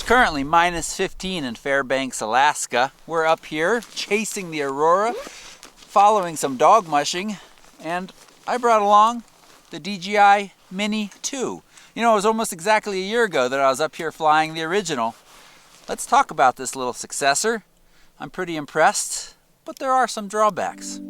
currently -15 in Fairbanks, Alaska. We're up here chasing the Aurora, following some dog mushing, and I brought along the DJI Mini 2. You know, it was almost exactly a year ago that I was up here flying the original. Let's talk about this little successor. I'm pretty impressed, but there are some drawbacks.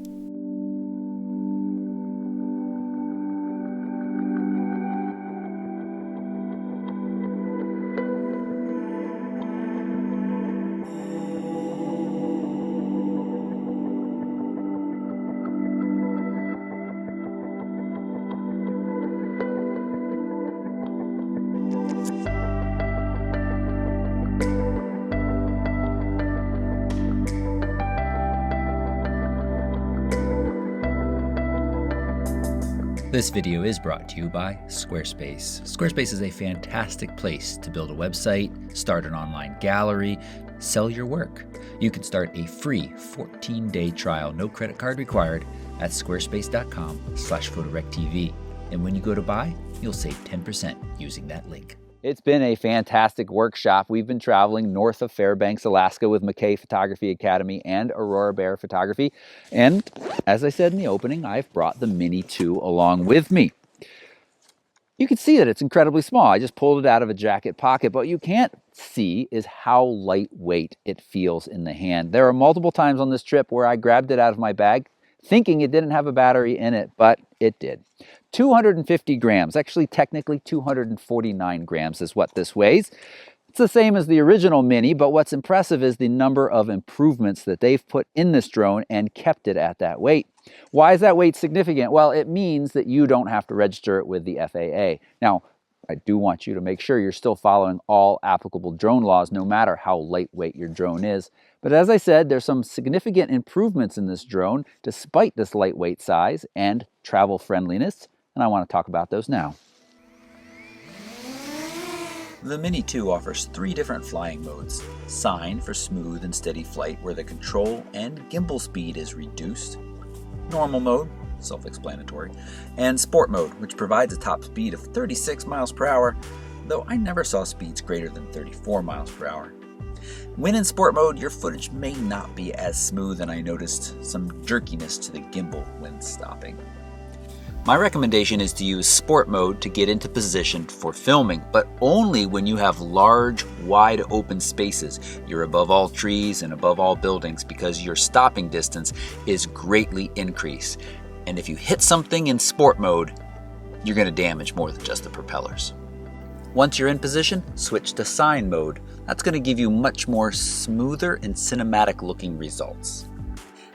This video is brought to you by Squarespace. Squarespace is a fantastic place to build a website, start an online gallery, sell your work. You can start a free 14-day trial, no credit card required, at squarespace.com/photorectv. And when you go to buy, you'll save 10% using that link. It's been a fantastic workshop. We've been traveling north of Fairbanks, Alaska with McKay Photography Academy and Aurora Bear Photography. And as I said in the opening, I've brought the Mini 2 along with me. You can see that it's incredibly small. I just pulled it out of a jacket pocket, but what you can't see is how lightweight it feels in the hand. There are multiple times on this trip where I grabbed it out of my bag thinking it didn't have a battery in it, but it did. 250 grams, actually technically 249 grams is what this weighs. It's the same as the original Mini, but what's impressive is the number of improvements that they've put in this drone and kept it at that weight. Why is that weight significant? Well, it means that you don't have to register it with the FAA. Now, I do want you to make sure you're still following all applicable drone laws, no matter how lightweight your drone is. But as I said, there's some significant improvements in this drone, despite this lightweight size and travel friendliness, and I want to talk about those now. The Mini 2 offers 3 different flying modes. Sign for smooth and steady flight where the control and gimbal speed is reduced. Normal mode, self-explanatory, and sport mode, which provides a top speed of 36 miles per hour, though I never saw speeds greater than 34 miles per hour. When in sport mode, your footage may not be as smooth, and I noticed some jerkiness to the gimbal when stopping. My recommendation is to use sport mode to get into position for filming, but only when you have large, wide open spaces. You're above all trees and above all buildings because your stopping distance is greatly increased. And if you hit something in sport mode, you're going to damage more than just the propellers. Once you're in position, switch to sign mode. That's going to give you much more smoother and cinematic looking results.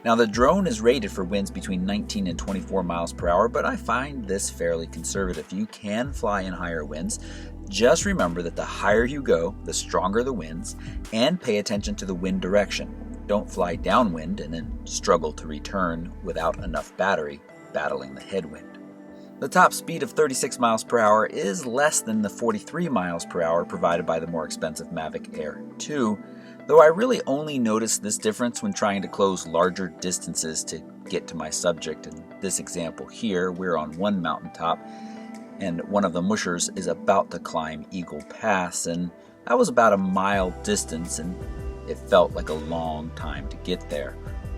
Now the drone is rated for winds between 19 and 24 miles per hour, but I find this fairly conservative. You can fly in higher winds. Just remember that the higher you go, the stronger the winds, and pay attention to the wind direction. Don't fly downwind and then struggle to return without enough battery, battling the headwind. The top speed of 36 miles per hour is less than the 43 miles per hour provided by the more expensive Mavic Air 2, though I really only noticed this difference when trying to close larger distances to get to my subject. In this example here, we're on one mountaintop, and one of the mushers is about to climb Eagle Pass, and that was about a mile distance, and it felt like a long time to get there.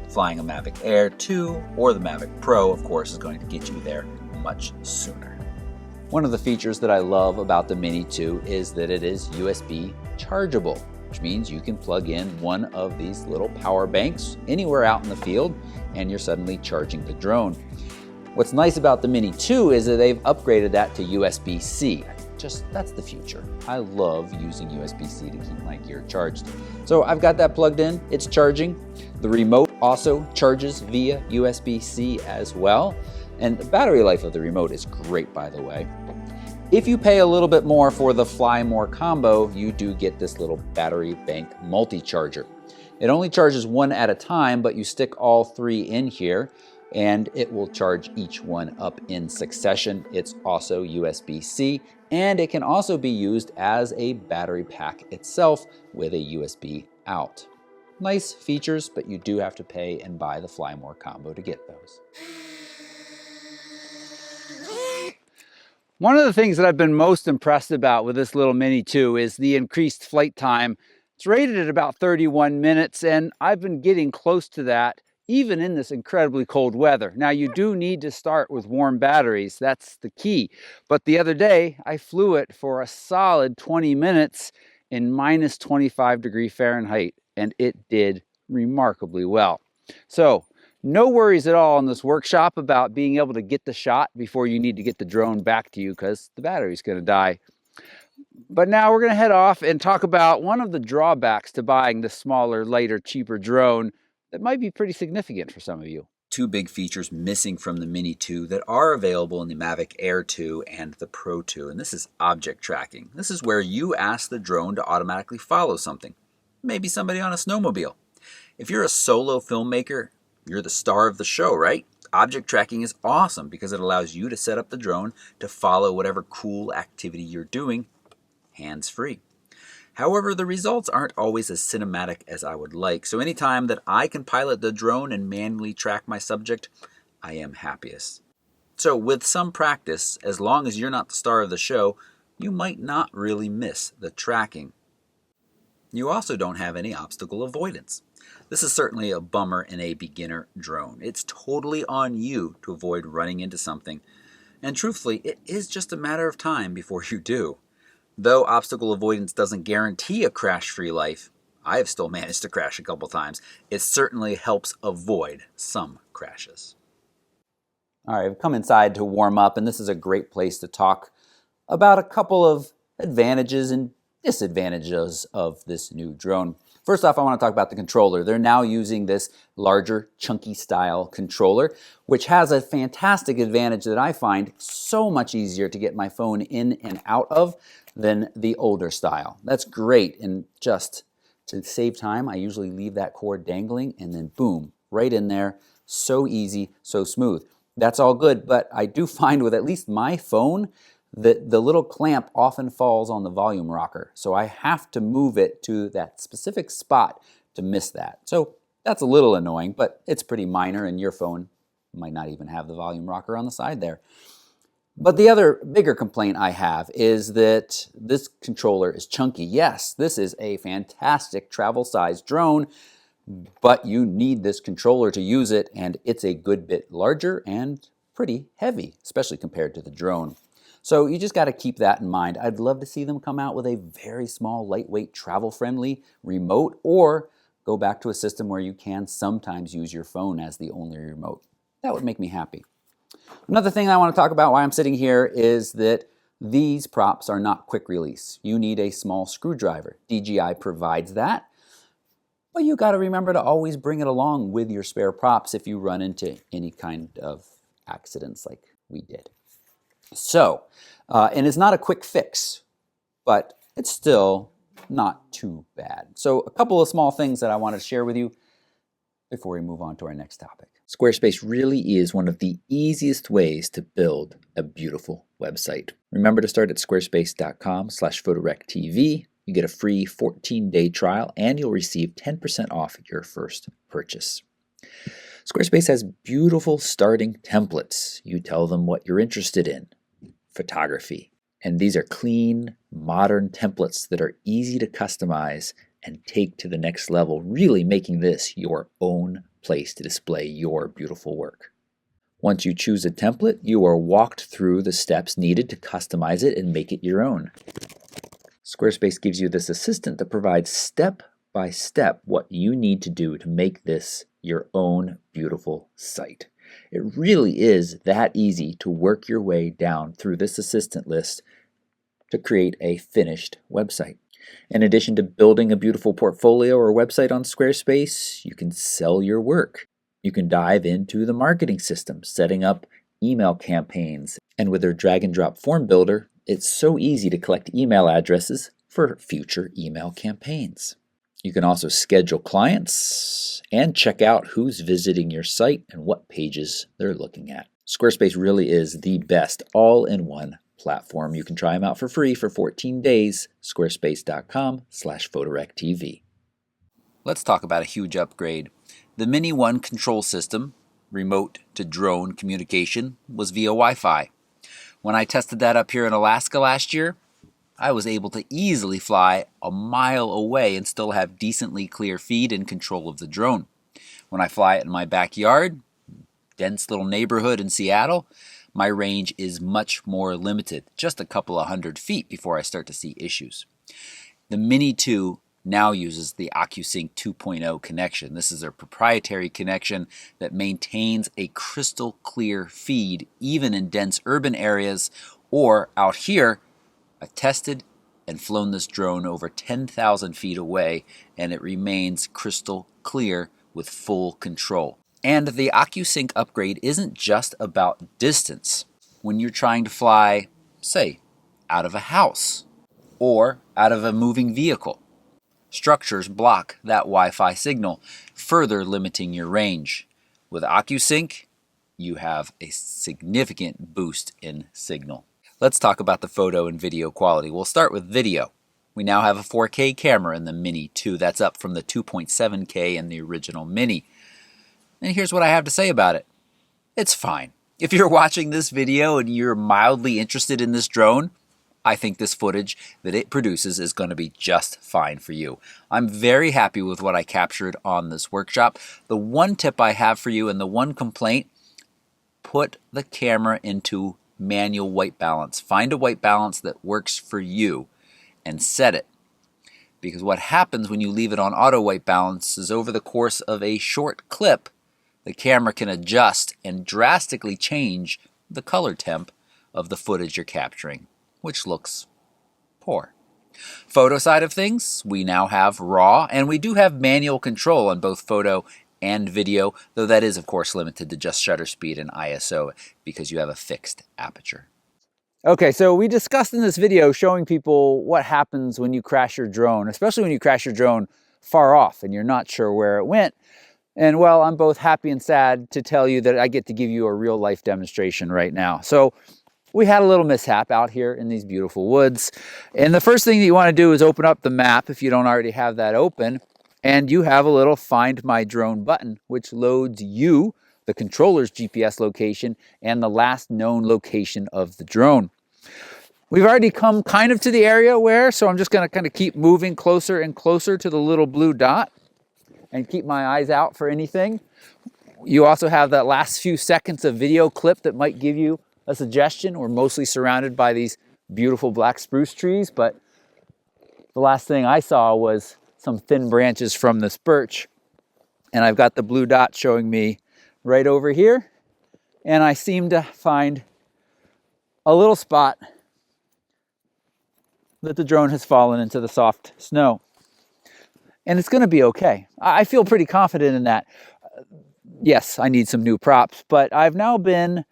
Flying a Mavic Air 2 or the Mavic Pro, of course, is going to get you there much sooner. One of the features that I love about the Mini 2 is that it is USB chargeable, which means you can plug in one of these little power banks anywhere out in the field and you're suddenly charging the drone. What's nice about the Mini 2 is that they've upgraded that to USB-C. That's the future. I love using USB-C to keep my gear charged. So I've got that plugged in, it's charging. The remote also charges via USB-C as well. And the battery life of the remote is great, by the way. If you pay a little bit more for the Fly More combo, you do get this little battery bank multi-charger. It only charges one at a time, but you stick all 3 in here and it will charge each one up in succession. It's also USB-C, and it can also be used as a battery pack itself with a USB out. Nice features, but you do have to pay and buy the Fly More combo to get those. One of the things that I've been most impressed about with this little Mini 2 is the increased flight time. It's rated at about 31 minutes, and I've been getting close to that even in this incredibly cold weather. Now, you do need to start with warm batteries. That's the key. But the other day, I flew it for a solid 20 minutes in minus 25°F, and it did remarkably well. So, no worries at all in this workshop about being able to get the shot before you need to get the drone back to you because the battery's going to die. But now we're going to head off and talk about one of the drawbacks to buying the smaller, lighter, cheaper drone that might be pretty significant for some of you. Two big features missing from the Mini 2 that are available in the Mavic Air 2 and the Pro 2, and this is object tracking. This is where you ask the drone to automatically follow something, maybe somebody on a snowmobile. If you're a solo filmmaker, you're the star of the show, right? Object tracking is awesome because it allows you to set up the drone to follow whatever cool activity you're doing, hands-free. However, the results aren't always as cinematic as I would like, so anytime that I can pilot the drone and manually track my subject, I am happiest. So with some practice, as long as you're not the star of the show, you might not really miss the tracking. You also don't have any obstacle avoidance. This is certainly a bummer in a beginner drone. It's totally on you to avoid running into something, and truthfully, it is just a matter of time before you do. Though obstacle avoidance doesn't guarantee a crash-free life, I have still managed to crash a couple times. It certainly helps avoid some crashes. All right, I've come inside to warm up, and this is a great place to talk about a couple of advantages and disadvantages of this new drone. First off, I want to talk about the controller. They're now using this larger, chunky style controller, which has a fantastic advantage that I find so much easier to get my phone in and out of than the older style. That's great, and just to save time, I usually leave that cord dangling and then boom, right in there. So easy, so smooth. That's all good, but I do find with at least my phone that the little clamp often falls on the volume rocker. So I have to move it to that specific spot to miss that. So that's a little annoying, but it's pretty minor, and your phone might not even have the volume rocker on the side there. But the other bigger complaint I have is that this controller is chunky. Yes, this is a fantastic travel-sized drone, but you need this controller to use it, and it's a good bit larger and pretty heavy, especially compared to the drone. So you just got to keep that in mind. I'd love to see them come out with a very small, lightweight, travel-friendly remote, or go back to a system where you can sometimes use your phone as the only remote. That would make me happy. Another thing I want to talk about while I'm sitting here is that these props are not quick release. You need a small screwdriver. DJI provides that, but you got to remember to always bring it along with your spare props if you run into any kind of accidents like we did. So, and it's not a quick fix, but it's still not too bad. So a couple of small things that I want to share with you before we move on to our next topic. Squarespace really is one of the easiest ways to build a beautiful website. Remember to start at squarespace.com/photorectv. You get a free 14-day trial, and you'll receive 10% off your first purchase. Squarespace has beautiful starting templates. You tell them what you're interested in, photography, and these are clean, modern templates that are easy to customize and take to the next level, really making this your own place to display your beautiful work. Once you choose a template, you are walked through the steps needed to customize it and make it your own. Squarespace gives you this assistant that provides step by step what you need to do to make this your own beautiful site. It really is that easy to work your way down through this assistant list to create a finished website. In addition to building a beautiful portfolio or website on Squarespace, you can sell your work. You can dive into the marketing system, setting up email campaigns. And with their drag and drop form builder, it's so easy to collect email addresses for future email campaigns. You can also schedule clients and check out who's visiting your site and what pages they're looking at. Squarespace really is the best all-in-one platform. You can try them out for free for 14 days. Squarespace.com/photorectv. Let's talk about a huge upgrade. The Mini 1 control system, remote to drone communication, was via Wi-Fi. When I tested that up here in Alaska last year, I was able to easily fly a mile away and still have decently clear feed and control of the drone. When I fly it in my backyard, dense little neighborhood in Seattle, my range is much more limited, just a couple of 100 feet before I start to see issues. The Mini 2 now uses the Ocusync 2.0 connection. This is a proprietary connection that maintains a crystal clear feed even in dense urban areas, or out here, I tested and flown this drone over 10,000 feet away, and it remains crystal clear with full control. And the Ocusync upgrade isn't just about distance. When you're trying to fly, say, out of a house or out of a moving vehicle, structures block that Wi-Fi signal, further limiting your range. With Ocusync, you have a significant boost in signal. Let's talk about the photo and video quality. We'll start with video. We now have a 4K camera in the Mini 2. That's up from the 2.7K in the original Mini. And here's what I have to say about it. It's fine. If you're watching this video and you're mildly interested in this drone, I think this footage that it produces is going to be just fine for you. I'm very happy with what I captured on this workshop. The one tip I have for you and the one complaint, put the camera into manual white balance. Find a white balance that works for you and set it. Because what happens when you leave it on auto white balance is over the course of a short clip, the camera can adjust and drastically change the color temp of the footage you're capturing, which looks poor. Photo side of things, we now have RAW, and we do have manual control on both photo and video, though that is of course limited to just shutter speed and ISO because you have a fixed aperture. Okay, so we discussed in this video showing people what happens when you crash your drone, especially when you crash your drone far off and you're not sure where it went. And well, I'm both happy and sad to tell you that I get to give you a real life demonstration right now. So we had a little mishap out here in these beautiful woods. And the first thing that you want to do is open up the map if you don't already have that open. And you have a little Find My Drone button, which loads you, the controller's GPS location, and the last known location of the drone. We've already come kind of to the area so I'm just going to kind of keep moving closer and closer to the little blue dot and keep my eyes out for anything. You also have that last few seconds of video clip that might give you a suggestion. We're mostly surrounded by these beautiful black spruce trees, but the last thing I saw was some thin branches from this birch. And I've got the blue dot showing me right over here. And I seem to find a little spot that the drone has fallen into the soft snow. And it's going to be okay. I feel pretty confident in that. Yes, I need some new props, but I've now been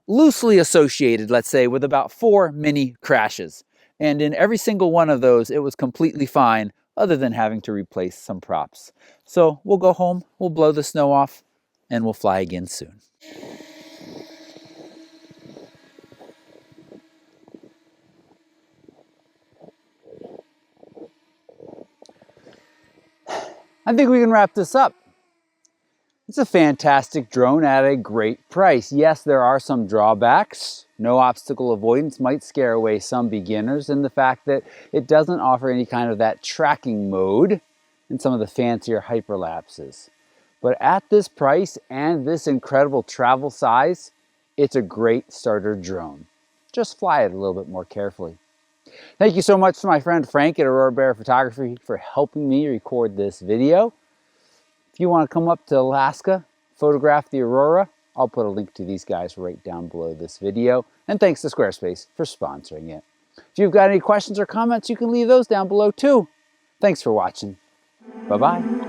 loosely associated, let's say, with about 4 mini crashes. And in every single one of those, it was completely fine, other than having to replace some props. So we'll go home, we'll blow the snow off, and we'll fly again soon. I think we can wrap this up. It's a fantastic drone at a great price. Yes, there are some drawbacks. No obstacle avoidance might scare away some beginners, and the fact that it doesn't offer any kind of that tracking mode in some of the fancier hyperlapses. But at this price and this incredible travel size, it's a great starter drone. Just fly it a little bit more carefully. Thank you so much to my friend Frank at Aurora Bear Photography for helping me record this video. If you want to come up to Alaska, photograph the Aurora, I'll put a link to these guys right down below this video. And thanks to Squarespace for sponsoring it. If you've got any questions or comments, you can leave those down below too. Thanks for watching. Bye-bye.